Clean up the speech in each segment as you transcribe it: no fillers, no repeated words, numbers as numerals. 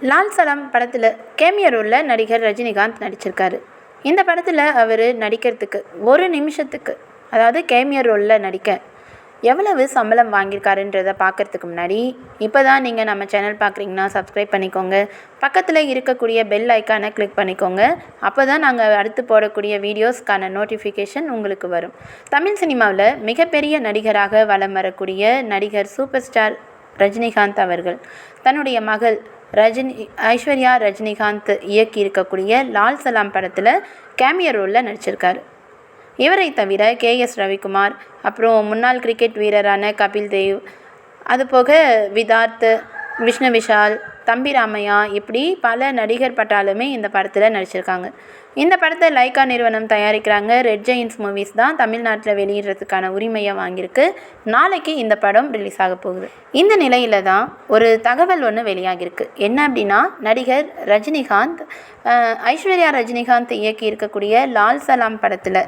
லால் சலாம் படத்தில் கேமியோ ரோலில் நடிகர் ரஜினிகாந்த் நடிச்சிருக்காரு. இந்த படத்தில் அவர் நடிக்கிறதுக்கு ஒரு நிமிஷத்துக்கு, அதாவது கேமியோ ரோலில் நடிக்க எவ்வளவு சம்பளம் வாங்கியிருக்காருன்றதை பார்க்குறதுக்கு முன்னாடி, இப்போ தான் நீங்கள் நம்ம சேனல் பார்க்குறீங்கன்னா சப்ஸ்கிரைப் பண்ணிக்கோங்க. பக்கத்தில் இருக்கக்கூடிய பெல் ஐக்கானை கிளிக் பண்ணிக்கோங்க. அப்போ தான் நாங்கள் அடுத்து போடக்கூடிய வீடியோஸ்க்கான நோட்டிஃபிகேஷன் உங்களுக்கு வரும். தமிழ் சினிமாவில் மிகப்பெரிய நடிகராக வலம் வரக்கூடிய நடிகர் சூப்பர் ஸ்டார் ரஜினிகாந்த் அவர்கள் தன்னுடைய மகள் ஐஸ்வர்யா ரஜினிகாந்த் இயக்கி இருக்கக்கூடிய லால் சலாம் படத்தில் கேமியோ ரோலில் நடிச்சிருக்காரு. இவரை தவிர KS ரவிக்குமார், அப்புறம் முன்னாள் கிரிக்கெட் வீரரான கபில் தேவ், அதுபோக விதார்த், விஷ்ணு விஷால், தம்பி ராமையா, இப்படி பல நடிகர் பட்டாலுமே இந்த படத்தில் நடிச்சிருக்காங்க. இந்த படத்தை லைக்கா நிறுவனம் தயாரிக்கிறாங்க. ரெட் ஜெயின்ஸ் மூவிஸ் தான் தமிழ்நாட்டில் வெளியிடுறதுக்கான உரிமையை வாங்கியிருக்கு. நாளைக்கு இந்த படம் ரிலீஸ் ஆக போகுது. இந்த நிலையில் தான் ஒரு தகவல் ஒன்று வெளியாகிருக்கு. என்ன அப்படின்னா, நடிகர் ரஜினிகாந்த் ஐஸ்வர்யா ரஜினிகாந்த் இயக்கி இருக்கக்கூடிய லால் சலாம் படத்தில்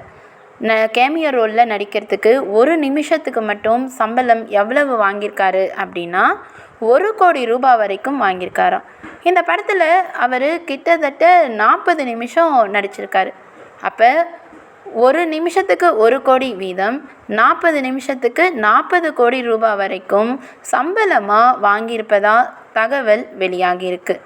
கேமியோ ரோலில் நடிக்கிறதுக்கு ஒரு நிமிஷத்துக்கு மட்டும் சம்பளம் எவ்வளவு வாங்கியிருக்காரு அப்படின்னா 1 கோடி ரூபாய் வரைக்கும் வாங்கியிருக்காராம். இந்த படத்தில் அவர் கிட்டத்தட்ட 40 நிமிஷம் நடிச்சிருக்காரு. அப்போ ஒரு நிமிஷத்துக்கு 1 கோடி வீதம் 40 நிமிஷத்துக்கு 40 கோடி ரூபாய் வரைக்கும் சம்பளமாக வாங்கியிருப்பதா தகவல் வெளியாகியிருக்கு.